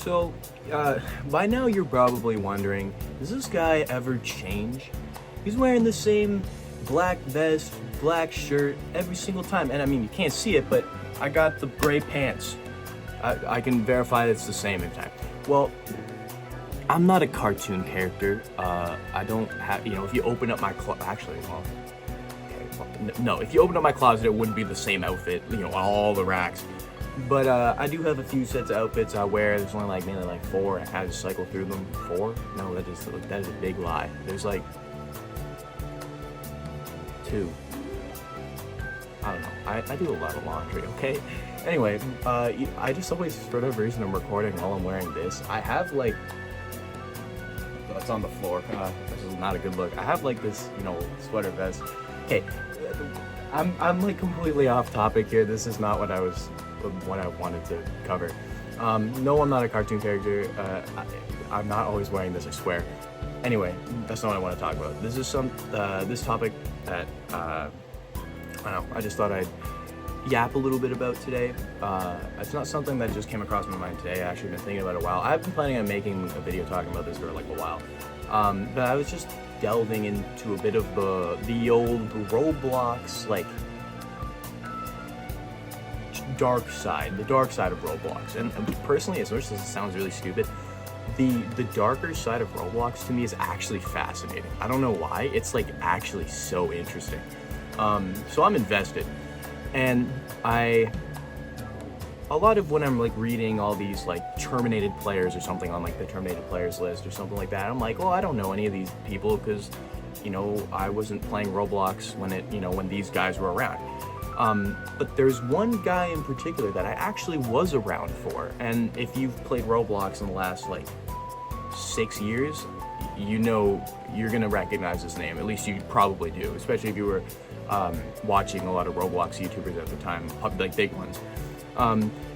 So, by now you're probably wondering, does this guy ever change? He's wearing the same black vest, black shirt every single time. And I mean, you can't see it, but I got the gray pants. I can verify it's the same every time. Well, I'm not a cartoon character. I don't have, if you open up my if you open up my closet, it wouldn't be the same outfit, on all the racks. But I do have a few sets of outfits I wear. There's only mainly 4. I kind of just cycle through them. 4? No, that is a big lie. There's 2. I don't know. I do a lot of laundry, okay? Anyway, I just always, for whatever reason, I'm recording while I'm wearing this. I have it's on the floor. This is not a good look. I have this, sweater vest. Okay, I'm completely off topic here. This is not what I wanted to cover. No, I'm not a cartoon character. I'm not always wearing this, I swear. Anyway, that's not what I want to talk about. This is this topic that I don't know. I just thought I'd yap a little bit about today. It's not something that just came across my mind today. I actually been thinking about it a while. I've been planning on making a video talking about this for a while. But I was just delving into a bit of the old Roblox the dark side of Roblox. And personally, as much as it sounds really stupid, the darker side of Roblox to me is actually fascinating. I don't know why. It's actually so interesting. So I'm invested. And a lot of when I'm reading all these terminated players or something on the terminated players list or something like that, I'm well, I don't know any of these people because I wasn't playing Roblox when these guys were around. But there's one guy in particular that I actually was around for, and if you've played Roblox in the last 6 years, you're gonna recognize his name. At least you probably do, especially if you were watching a lot of Roblox YouTubers at the time, big ones.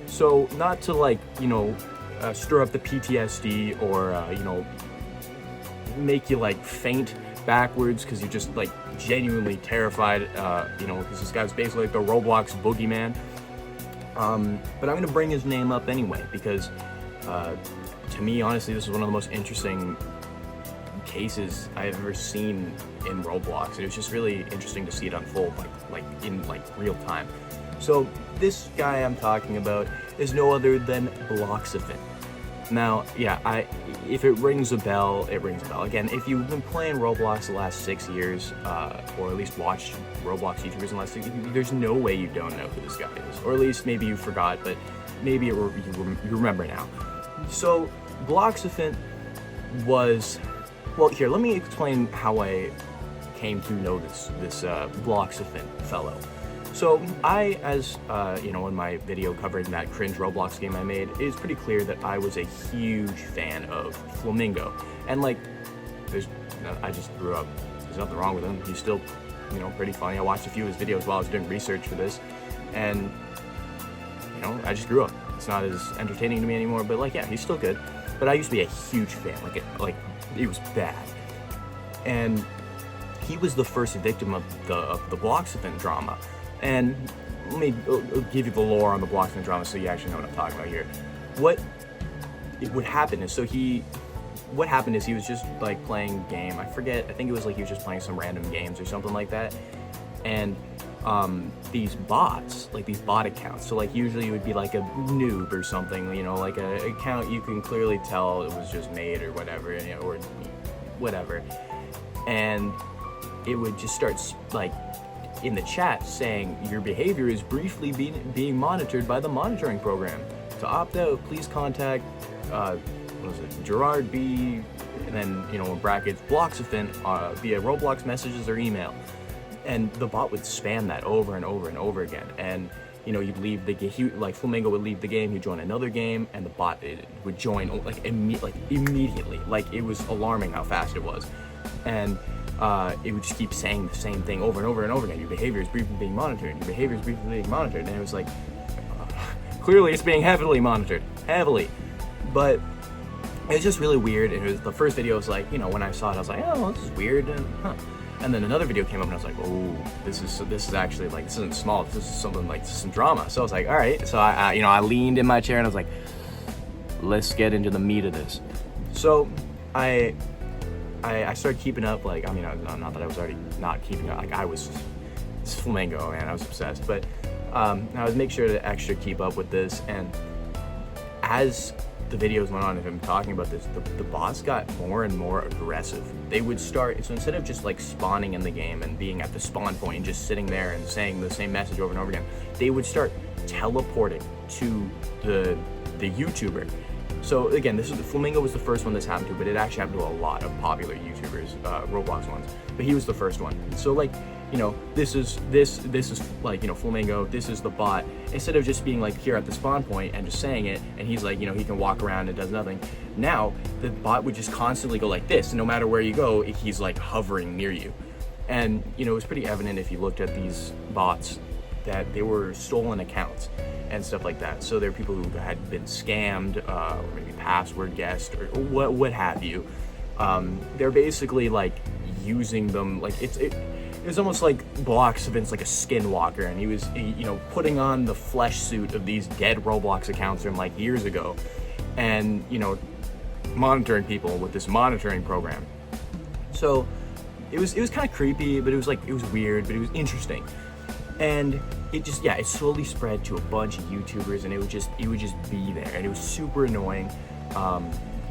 So not to stir up the PTSD or make you faint backwards because you're just genuinely terrified, because this guy's basically the Roblox Boogeyman. But I'm gonna bring his name up anyway because to me, honestly, this is one of the most interesting cases I've ever seen in Roblox. It was just really interesting to see it unfold in real time. So this guy I'm talking about is no other than Bloopin. Now, yeah, if it rings a bell, it rings a bell. Again, if you've been playing Roblox the last 6 years, or at least watched Roblox YouTubers in the last 6 years, there's no way you don't know who this guy is. Or at least maybe you forgot, but maybe you remember now. So, Bloopin was... Well, here, let me explain how I came to know this Bloopin fellow. So I, in my video covering that cringe Roblox game I made, it's pretty clear that I was a huge fan of Flamingo. And I just grew up, there's nothing wrong with him. He's still, pretty funny. I watched a few of his videos while I was doing research for this. And, I just grew up. It's not as entertaining to me anymore, but yeah, he's still good. But I used to be a huge fan, it was bad. And he was the first victim of the Bloopin drama. And let me give you the lore on the Bloopin drama so you actually know what I'm talking about here. What happened is he was just playing a game. I think it was he was just playing some random games or something like that. And these bots, these bot accounts, so usually it would be a noob or something, a account you can clearly tell it was just made or whatever, or whatever. And it would just start in the chat saying your behavior is briefly being monitored by the monitoring program. To opt out, please contact Gerard B, and then in brackets Bloopin via Roblox messages or email. And the bot would spam that over and over and over again. And you'd leave the game. Flamingo would leave the game. He'd join another game, and the bot would join immediately. It was alarming how fast it was. And it would just keep saying the same thing over and over and over again. Your behavior is briefly being monitored. Your behavior is briefly being monitored. And it was clearly it's being heavily monitored. Heavily. But it's just really weird. And it was the first video was when I saw it, I was oh, this is weird. And, And then another video came up and I was oh, this is actually this isn't small. This is something this is some drama. So I was all right. So I leaned in my chair and I was let's get into the meat of this. So I started keeping up, like, I mean, not that I was already not keeping up, like, I was Flamingo, man, I was obsessed, but I would make sure to extra keep up with this, and as the videos went on of him talking about this, the bots got more and more aggressive. They would start, so instead of just like spawning in the game and being at the spawn point and just sitting there and saying the same message over and over again, they would start teleporting to the YouTuber. So again, this is Flamingo was the first one this happened to, but it actually happened to a lot of popular YouTubers, Roblox ones. But he was the first one. So like, you know, this is like, you know, Flamingo, this is the bot. Instead of just being like here at the spawn point and just saying it, and he's like, you know, he can walk around and does nothing. Now the bot would just constantly go like this, and no matter where you go, he's like hovering near you. And you know, it was pretty evident if you looked at these bots that they were stolen accounts and stuff like that. So there are people who had been scammed, or maybe password guessed, or what have you. They're basically like using them, like it was almost like Bloxifen's like a skinwalker, and he was, you know, putting on the flesh suit of these dead Roblox accounts from like years ago, and you know, monitoring people with this monitoring program. So it was kind of creepy, but it was weird, but it was interesting. And it just, yeah, it slowly spread to a bunch of YouTubers, and it would just be there, and it was super annoying,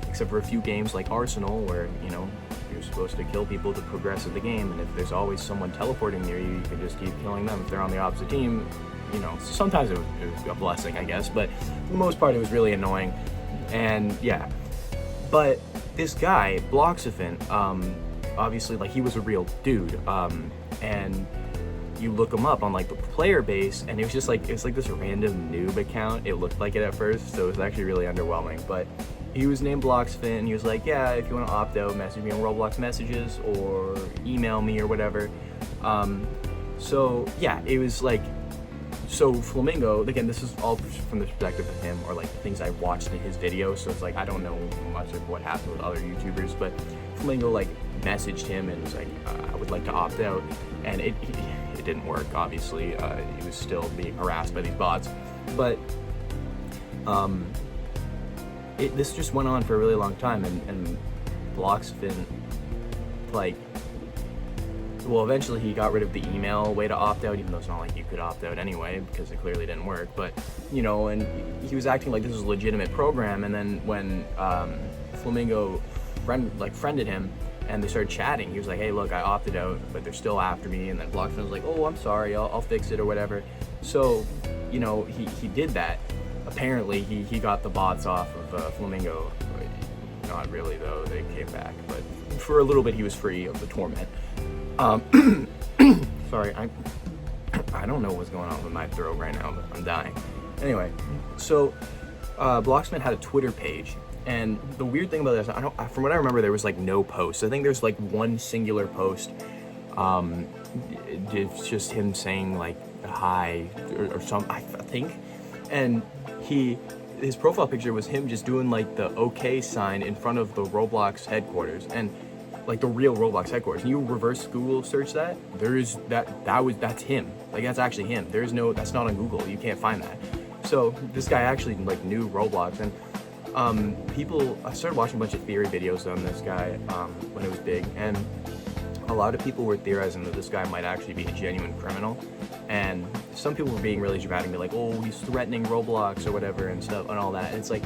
except for a few games like Arsenal, where, you know, you're supposed to kill people to progress in the game, and if there's always someone teleporting near you, you can just keep killing them. If they're on the opposite team, you know, sometimes it was a blessing, I guess, but for the most part, it was really annoying. And yeah, but this guy, Bloxifen, obviously, like, he was a real dude, and you look him up on like the player base, and it was like this random noob account. It looked like it at first, so it was actually really underwhelming. But he was named Bloxfin, and he was like, yeah, if you want to opt out, message me on Roblox messages or email me or whatever. So yeah, it was like, so Flamingo, again, this is all from the perspective of him, or like things I watched in his videos, so it's like I don't know much of what happened with other YouTubers, but Flamingo like messaged him and was like, I would like to opt out, and it didn't work, obviously. He was still being harassed by these bots, but this just went on for a really long time, and Bloxfin, like, well, eventually he got rid of the email way to opt out, even though it's not like you could opt out anyway, because it clearly didn't work. But, you know, and he was acting like this was a legitimate program, and then when Flamingo friended him, and they started chatting, he was like, hey, look, I opted out, but they're still after me. And then Bloxfin was like, oh, I'm sorry, I'll fix it or whatever. So, you know, he did that. Apparently, he got the bots off of Flamingo. Not really, though. They came back. But for a little bit, he was free of the torment. Sorry, I don't know what's going on with my throat right now, but I'm dying. Anyway, so Bloxman had a Twitter page. And the weird thing about this, from what I remember, there was like no posts. I think there's like one singular post. It's just him saying like hi or something, I think. And his profile picture was him just doing like the OK sign in front of the Roblox headquarters, and like the real Roblox headquarters. And you reverse Google search that, that's him. Like, that's actually him. That's not on Google. You can't find that. So this guy actually like knew Roblox, and I started watching a bunch of theory videos on this guy when it was big, and a lot of people were theorizing that this guy might actually be a genuine criminal, and some people were being really dramatic and be like, oh, he's threatening Roblox or whatever and stuff and all that. And it's like,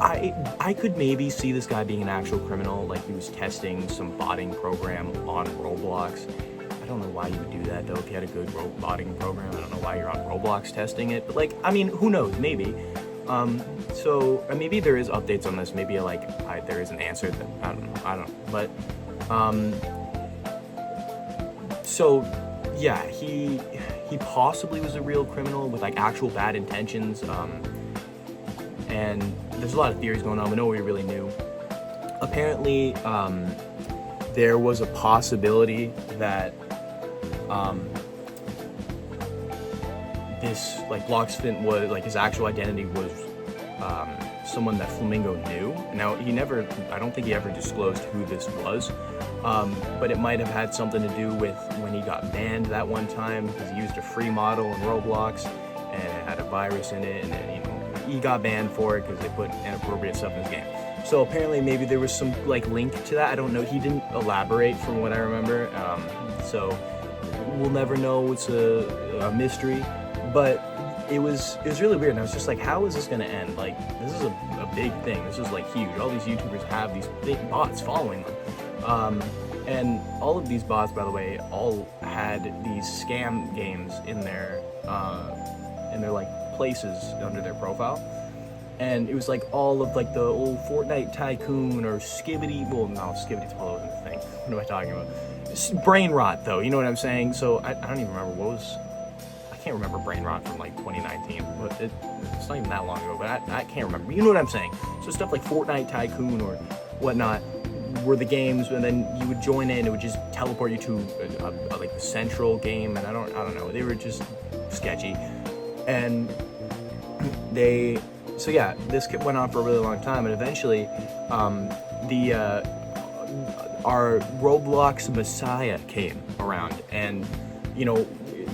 I could maybe see this guy being an actual criminal, like he was testing some botting program on Roblox. I don't know why you would do that though. If you had a good botting program, I don't know why you're on Roblox testing it, but like, I mean, who knows, maybe. So maybe there is updates on this. Maybe there is an answer that I don't know. But so yeah, he possibly was a real criminal with like actual bad intentions. And there's a lot of theories going on, but nobody really knew. Apparently, there was a possibility that this, like, Bloxfin was, like, his actual identity was someone that Flamingo knew. Now, I don't think he ever disclosed who this was, but it might have had something to do with when he got banned that one time because he used a free model in Roblox and it had a virus in it, and then, you know, he got banned for it because they put inappropriate stuff in his game. So apparently maybe there was some like link to that. I don't know. He didn't elaborate from what I remember. So we'll never know. It's a mystery. But it was really weird. And I was just like, how is this gonna end? Like, this is a big thing. This is like huge. All these YouTubers have these big bots following them. And all of these bots, by the way, all had these scam games in their like places under their profile. And it was like all of like the old Fortnite Tycoon or Skibbity, well, no, Skibbity's probably wasn't a thing. What am I talking about? It's brain rot, though, you know what I'm saying? So I don't even remember I can't remember brain rot from like 2019, but it's not even that long ago, but I can't remember. You know what I'm saying? So stuff like Fortnite Tycoon or whatnot were the games, and then you would join in, it would just teleport you to like the central game, and I don't know, they were just sketchy. And so yeah, this went on for a really long time, and eventually our Roblox Messiah came around, and you know,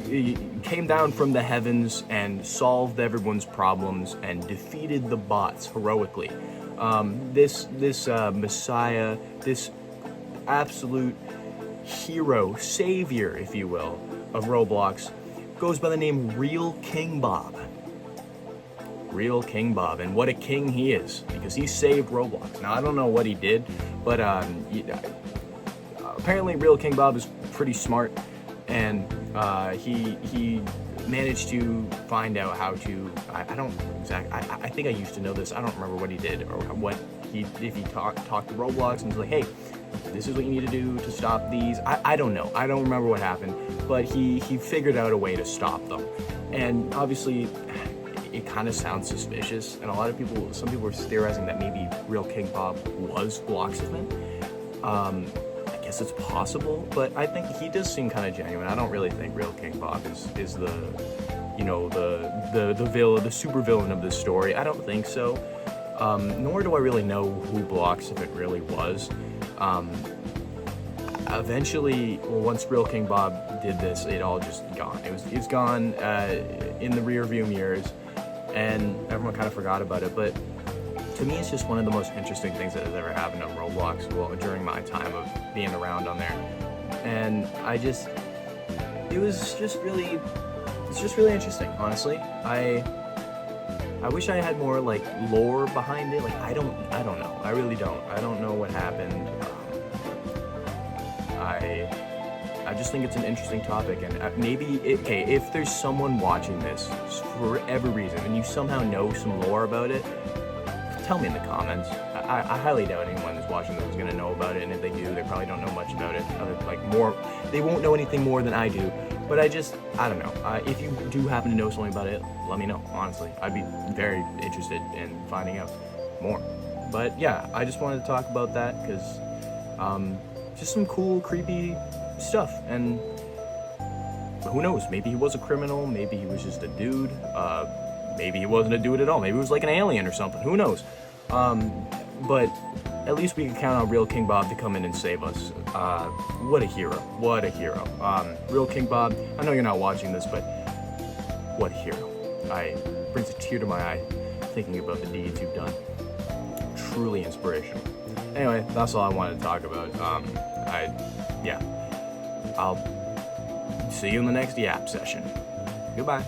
he came down from the heavens and solved everyone's problems and defeated the bots heroically. This Messiah, this absolute hero, savior, if you will, of Roblox, goes by the name Real King Bob. Real King Bob, and what a king he is, because he saved Roblox. Now, I don't know what he did, but apparently Real King Bob is pretty smart, and he managed to find out how to, I think I used to know this, I don't remember what he did, or if he talked to Roblox and was like, hey, this is what you need to do to stop these. I don't know, I don't remember what happened, but he figured out a way to stop them. And obviously, it kind of sounds suspicious, and some people were theorizing that maybe Real King Bob was Bloxman. I guess it's possible, but I think he does seem kind of genuine. I don't really think Real King Bob is the, you know, the villain, the super villain of this story. I don't think so. Nor do I really know who Bloxman really was. Eventually, well, once Real King Bob did this, it all just gone. It's gone in the rear view mirrors, and everyone kind of forgot about it. But to me, it's just one of the most interesting things that has ever happened on Roblox, well, during my time of being around on there. And it's just really interesting, honestly. I wish I had more like lore behind it. Like I don't know. I really don't. I don't know what happened. I just think it's an interesting topic, and maybe if there's someone watching this for whatever reason and you somehow know some lore about it, tell me in the comments. I highly doubt anyone who's watching this is going to know about it, and if they do, they probably don't know much about it. They won't know anything more than I do. But I don't know. If you do happen to know something about it, let me know, honestly. I'd be very interested in finding out more. But yeah, I just wanted to talk about that because just some cool, creepy stuff. And who knows? Maybe he was a criminal. Maybe he was just a dude. Maybe he wasn't a dude at all. Maybe he was like an alien or something. Who knows? But at least we can count on Real King Bob to come in and save us. What a hero. What a hero. Real King Bob, I know you're not watching this, but what a hero. Brings a tear to my eye thinking about the deeds you've done. Truly inspirational. Anyway, that's all I wanted to talk about. I'll see you in the next Yap session. Goodbye.